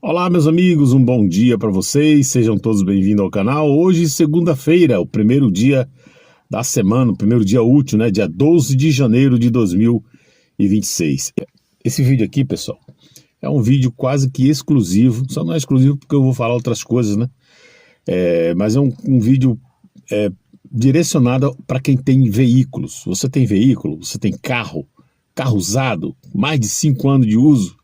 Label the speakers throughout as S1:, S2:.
S1: Olá, meus amigos, um bom dia para vocês, sejam todos bem-vindos ao canal. Hoje, segunda-feira, o primeiro dia da semana, o primeiro dia útil, né? Dia 12 de janeiro de 2026. Esse vídeo aqui, pessoal, é um vídeo quase que exclusivo, só não é exclusivo porque eu vou falar outras coisas, né? Mas é um vídeo direcionado para quem tem veículos. Você tem veículo, você tem carro usado, mais de 5 anos de uso.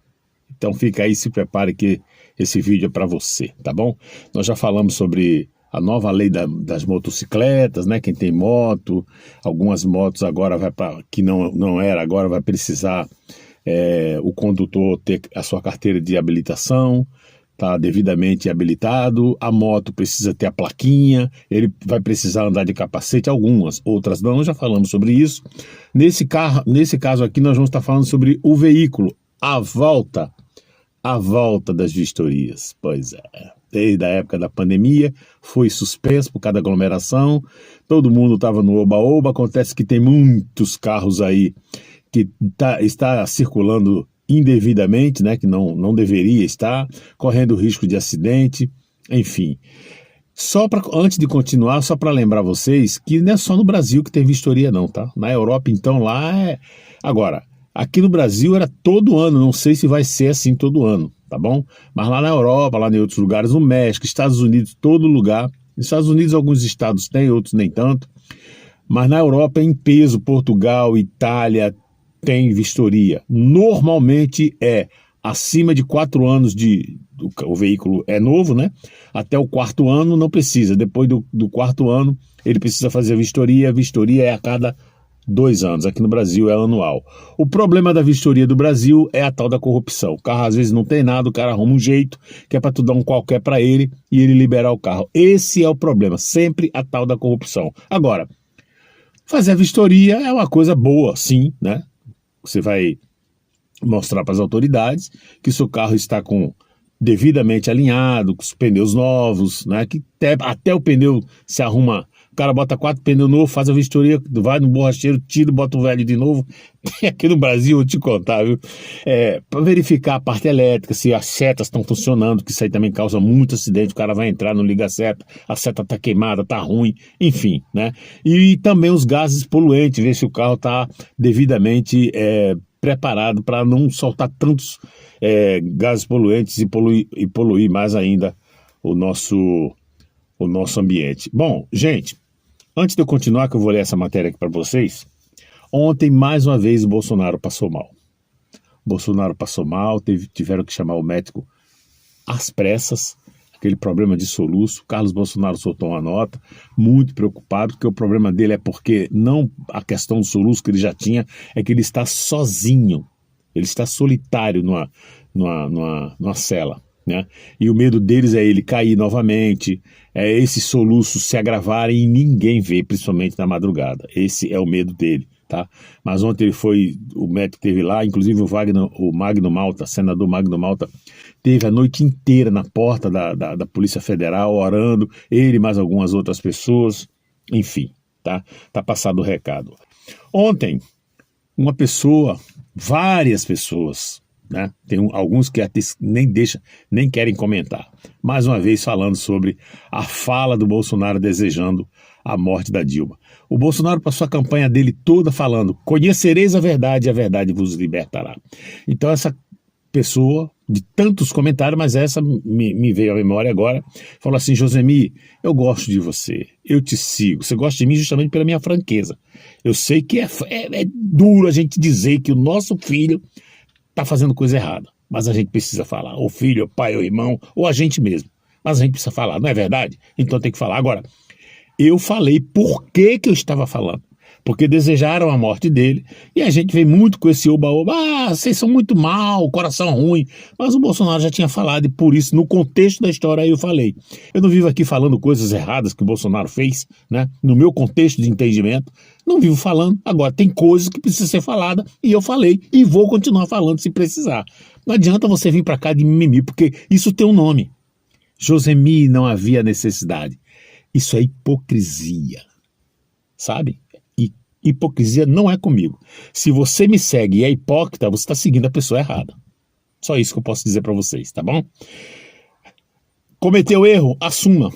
S1: Então fica aí, se prepare que esse vídeo é para você, tá bom? Nós já falamos sobre a nova lei das motocicletas, né? Quem tem moto, algumas motos agora vai para que não era, agora vai precisar o condutor ter a sua carteira de habilitação, tá devidamente habilitado. A moto precisa ter a plaquinha, ele vai precisar andar de capacete, algumas, outras não, já falamos sobre isso. Nesse caso aqui nós vamos estar falando sobre o veículo, a volta das vistorias. Pois é, desde a época da pandemia foi suspenso por causa da aglomeração, todo mundo estava no oba-oba. Acontece que tem muitos carros aí que está circulando indevidamente, né, que não deveria estar, correndo risco de acidente, enfim. Antes de continuar, só para lembrar vocês que não é só no Brasil que tem vistoria não, tá? Na Europa, então, lá é... Agora, aqui no Brasil era todo ano, não sei se vai ser assim todo ano, tá bom? Mas lá na Europa, lá em outros lugares, no México, Estados Unidos, todo lugar. Nos Estados Unidos alguns estados têm, outros nem tanto. Mas na Europa, em peso, Portugal, Itália, tem vistoria. Normalmente é acima de 4 anos o veículo é novo, né? Até o 4º ano não precisa. Depois do 4º ano, ele precisa fazer a vistoria. A vistoria é a cada 2 anos, aqui no Brasil é anual. O problema da vistoria do Brasil é a tal da corrupção. O carro às vezes não tem nada, o cara arruma um jeito, que é para tu dar um qualquer para ele e ele liberar o carro. Esse é o problema, sempre a tal da corrupção. Agora, fazer a vistoria é uma coisa boa, sim, né? Você vai mostrar para as autoridades que seu carro está devidamente alinhado, com os pneus novos, né? Que até o pneu se arruma. O cara bota 4 pneus novos, faz a vistoria, vai no borracheiro, tira, bota o velho de novo. Aqui no Brasil, eu te contar, viu? Para verificar a parte elétrica, se as setas estão funcionando, que isso aí também causa muito acidente. O cara vai entrar, não liga a seta tá queimada, tá ruim, enfim, né? E também os gases poluentes, ver se o carro tá devidamente preparado para não soltar tantos gases poluentes e poluir mais ainda o nosso ambiente. Bom, gente, antes de eu continuar, que eu vou ler essa matéria aqui para vocês, ontem, mais uma vez, o Bolsonaro passou mal. Tiveram que chamar o médico às pressas, aquele problema de soluço. Carlos Bolsonaro soltou uma nota, muito preocupado, porque o problema dele é porque, não a questão do soluço que ele já tinha, é que ele está sozinho, ele está solitário numa cela, né? E o medo deles é ele cair novamente, esses soluços se agravarem e ninguém vê, principalmente na madrugada. Esse é o medo dele, tá? Mas ontem o médico esteve lá, inclusive o Magno Malta, senador Magno Malta, teve a noite inteira na porta da Polícia Federal, orando, ele e mais algumas outras pessoas, enfim, tá? Tá passado o recado. Ontem, várias pessoas, né? Tem alguns que até nem querem comentar. Mais uma vez falando sobre a fala do Bolsonaro desejando a morte da Dilma. O Bolsonaro passou a campanha dele toda falando: conhecereis a verdade e a verdade vos libertará. Então essa pessoa, de tantos comentários, mas essa me veio à memória agora, falou assim: Josemi, eu gosto de você, eu te sigo, você gosta de mim justamente pela minha franqueza. Eu sei que é duro a gente dizer que o nosso filho está fazendo coisa errada, mas a gente precisa falar, ou filho, ou pai, ou irmão, ou a gente mesmo, mas a gente precisa falar, não é verdade? Então tem que falar. Agora, eu falei por que eu estava falando, porque desejaram a morte dele, e a gente vem muito com esse oba-oba, vocês são muito mal, coração ruim, mas o Bolsonaro já tinha falado, e por isso, no contexto da história, aí eu falei. Eu não vivo aqui falando coisas erradas que o Bolsonaro fez, né, no meu contexto de entendimento, não vivo falando. Agora, tem coisas que precisam ser faladas, e eu falei, e vou continuar falando se precisar. Não adianta você vir para cá de mimimi, porque isso tem um nome. Josemi, não havia necessidade. Isso é hipocrisia, sabe? Hipocrisia não é comigo. Se você me segue e é hipócrita, você está seguindo a pessoa errada. Só isso que eu posso dizer para vocês, tá bom? Cometeu erro? Assuma.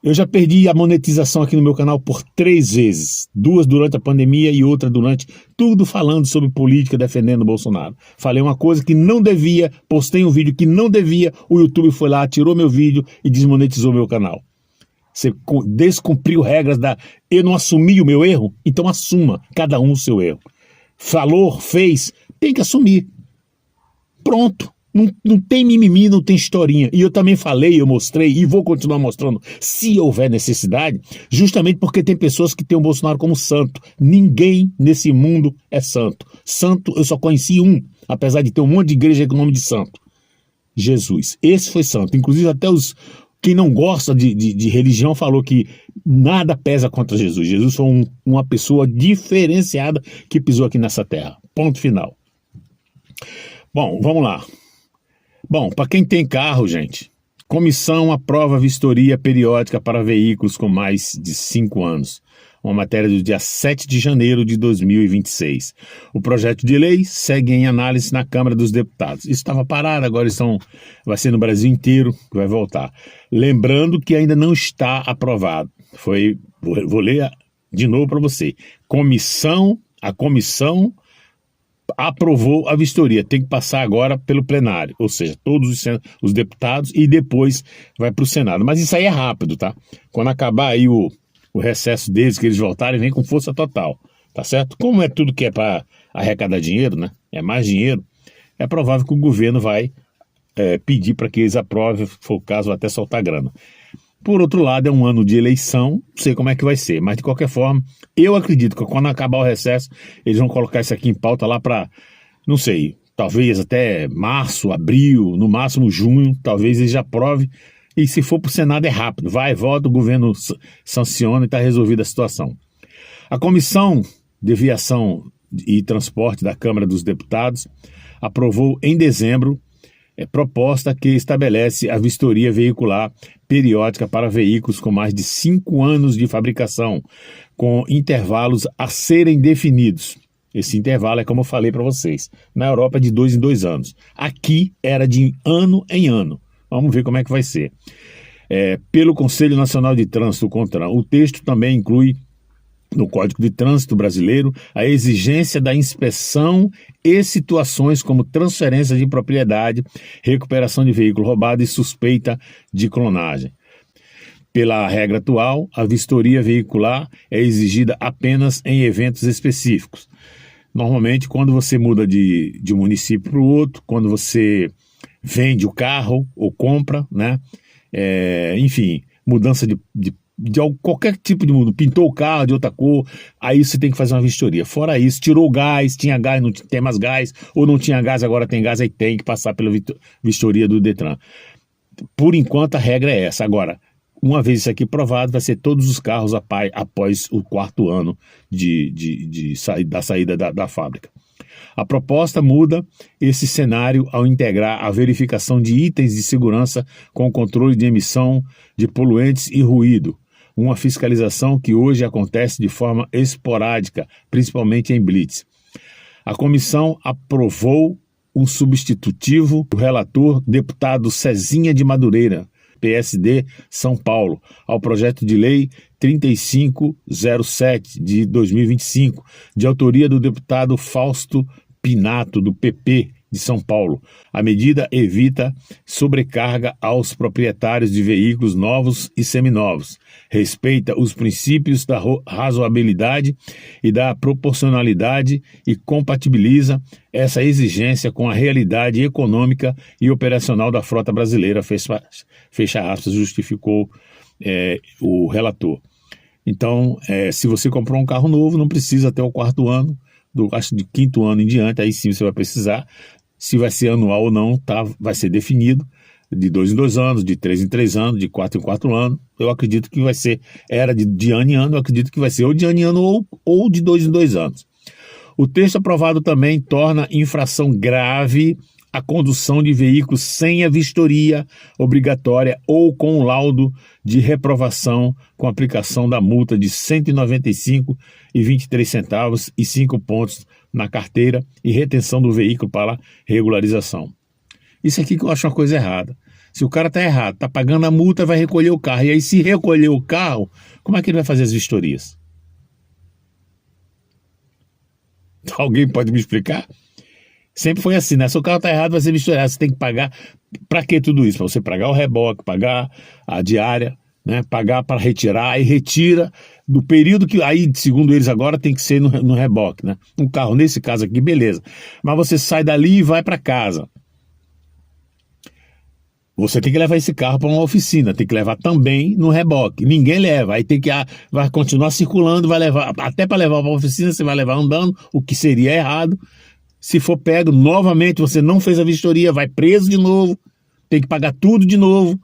S1: Eu já perdi a monetização aqui no meu canal por 3 vezes. 2 durante a pandemia e outra durante tudo falando sobre política, defendendo o Bolsonaro. Falei uma coisa que não devia, postei um vídeo que não devia, o YouTube foi lá, tirou meu vídeo e desmonetizou meu canal. Você descumpriu regras da... Eu não assumi o meu erro? Então assuma, cada um o seu erro. Falou, fez, tem que assumir. Pronto. Não tem mimimi, não tem historinha. E eu também falei, eu mostrei e vou continuar mostrando se houver necessidade, justamente porque tem pessoas que têm o Bolsonaro como santo. Ninguém nesse mundo é santo. Santo eu só conheci um, apesar de ter um monte de igreja com o nome de santo. Jesus. Esse foi santo. Inclusive até quem não gosta de religião falou que nada pesa contra Jesus. Jesus foi uma pessoa diferenciada que pisou aqui nessa terra. Ponto final. Bom, vamos lá. Bom, para quem tem carro, gente, comissão aprova vistoria periódica para veículos com mais de 5 anos. Uma matéria do dia 7 de janeiro de 2026. O projeto de lei segue em análise na Câmara dos Deputados. Isso estava parado, agora vai ser no Brasil inteiro que vai voltar. Lembrando que ainda não está aprovado. Vou ler de novo para você. A comissão aprovou a vistoria, tem que passar agora pelo plenário, ou seja, todos os deputados e depois vai para o Senado. Mas isso aí é rápido, tá? Quando acabar aí o recesso deles, que eles voltarem, vem com força total, tá certo? Como é tudo que é para arrecadar dinheiro, né? É mais dinheiro, é provável que o governo vai pedir para que eles aprovem, se for o caso, até soltar grana. Por outro lado, é um ano de eleição, não sei como é que vai ser, mas de qualquer forma, eu acredito que quando acabar o recesso, eles vão colocar isso aqui em pauta lá para, não sei, talvez até março, abril, no máximo junho, talvez eles já aprovem, e se for para o Senado é rápido, vai, volta, o governo sanciona e está resolvida a situação. A Comissão de Viação e Transporte da Câmara dos Deputados aprovou em dezembro proposta que estabelece a vistoria veicular periódica para veículos com mais de 5 anos de fabricação, com intervalos a serem definidos. Esse intervalo é como eu falei para vocês. Na Europa é de 2 em 2 anos. Aqui era de ano em ano. Vamos ver como é que vai ser. Pelo Conselho Nacional de Trânsito, CONTRAN. O texto também inclui no Código de Trânsito Brasileiro a exigência da inspeção e situações como transferência de propriedade, recuperação de veículo roubado e suspeita de clonagem. Pela regra atual, a vistoria veicular é exigida apenas em eventos específicos. Normalmente, quando você muda de um município para o outro, quando você vende o carro ou compra, né? Enfim, mudança de qualquer tipo de mundo, pintou o carro de outra cor, aí você tem que fazer uma vistoria. Fora isso, tirou o gás, tinha gás, não tem mais gás, ou não tinha gás, agora tem gás, aí tem que passar pela vistoria do Detran. Por enquanto a regra é essa. Agora, uma vez isso aqui provado, vai ser todos os carros após o 4º ano da saída da fábrica. A proposta muda esse cenário ao integrar a verificação de itens de segurança com o controle de emissão de poluentes e ruído, uma fiscalização que hoje acontece de forma esporádica, principalmente em blitz. A comissão aprovou um substitutivo do relator deputado Cezinha de Madureira, PSD, São Paulo, ao projeto de lei 3507 de 2025, de autoria do deputado Fausto Pinato, do PP de São Paulo. A medida evita sobrecarga aos proprietários de veículos novos e seminovos, respeita os princípios da razoabilidade e da proporcionalidade e compatibiliza essa exigência com a realidade econômica e operacional da frota brasileira, fecha aspas, justificou o relator. Então, se você comprou um carro novo, não precisa até o 4º ano, acho de 5º ano em diante, aí sim você vai precisar. Se vai ser anual ou não, vai ser definido, de 2 em 2 anos, de 3 em 3 anos, de 4 em 4 anos. Eu acredito que vai ser, era de ano em ano, eu acredito que vai ser ou de ano em ano ou de 2 em 2 anos. O texto aprovado também torna infração grave a condução de veículos sem a vistoria obrigatória ou com laudo de reprovação com aplicação da multa de R$ 195,23 e 5 pontos na carteira e retenção do veículo para regularização. Isso aqui que eu acho uma coisa errada. Se o cara tá errado, tá pagando a multa, vai recolher o carro. E aí, se recolher o carro, como é que ele vai fazer as vistorias? Alguém pode me explicar? Sempre foi assim, né? Se o carro tá errado, vai ser vistoriado. Você tem que pagar. Pra que tudo isso? Pra você pagar o reboque, pagar a diária, né? Pagar para retirar, aí retira do período que, aí, segundo eles agora, tem que ser no reboque, né? Um carro, nesse caso aqui, beleza. Mas você sai dali e vai para casa. Você tem que levar esse carro para uma oficina, tem que levar também no reboque. Ninguém leva, aí tem que vai continuar circulando, vai levar até para levar para a oficina, você vai levar andando, o que seria errado. Se for pego novamente, você não fez a vistoria, vai preso de novo, tem que pagar tudo de novo,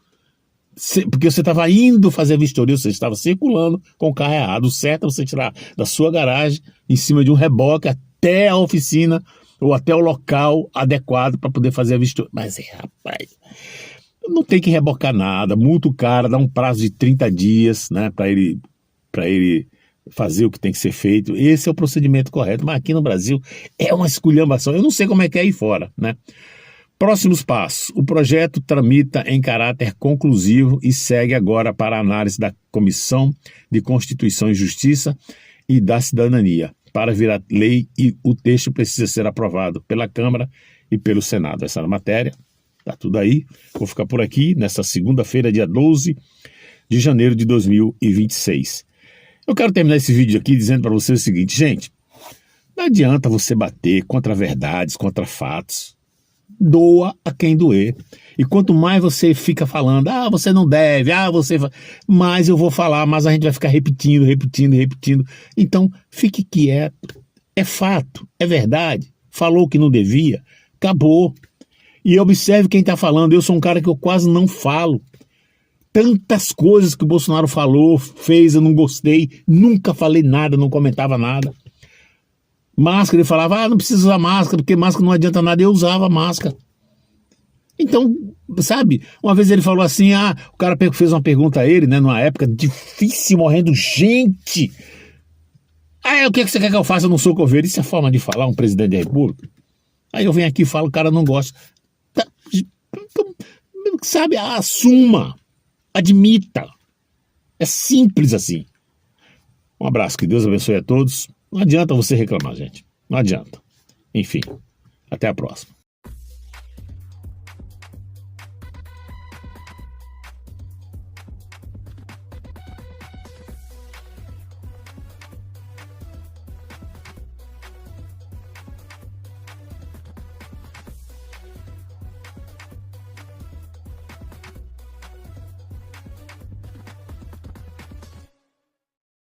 S1: porque você estava indo fazer a vistoria, você estava circulando com o carro errado. O certo é você tirar da sua garagem, em cima de um reboque, até a oficina ou até o local adequado para poder fazer a vistoria. Mas, rapaz, não tem que rebocar nada, multa o cara, dá um prazo de 30 dias, né, para ele fazer o que tem que ser feito. Esse é o procedimento correto, mas aqui no Brasil é uma esculhambação. Eu não sei como é que é aí fora, né? Próximos passos. O projeto tramita em caráter conclusivo e segue agora para a análise da Comissão de Constituição e Justiça e da Cidadania, para virar lei, e o texto precisa ser aprovado pela Câmara e pelo Senado. Essa é a matéria, tá tudo aí. Vou ficar por aqui nessa segunda-feira, dia 12 de janeiro de 2026. Eu quero terminar esse vídeo aqui dizendo para vocês o seguinte, gente, não adianta você bater contra verdades, contra fatos. Doa a quem doer. E quanto mais você fica falando, você não deve, mais eu vou falar, mais a gente vai ficar repetindo. Então, fique quieto. É fato, é verdade. Falou que não devia, acabou. E observe quem está falando. Eu sou um cara que eu quase não falo. Tantas coisas que o Bolsonaro falou, fez, eu não gostei, nunca falei nada, não comentava nada. Máscara, ele falava, não precisa usar máscara, porque máscara não adianta nada, eu usava máscara. Então, sabe, uma vez ele falou assim, o cara fez uma pergunta a ele, né, numa época difícil, morrendo gente. O que você quer que eu faça? Eu não sou coveiro. Isso é forma de falar, um presidente da República? Aí eu venho aqui e falo, o cara não gosta. Sabe, assuma. Admita. É simples assim. Um abraço, que Deus abençoe a todos. Não adianta você reclamar, gente. Não adianta. Enfim, até a próxima.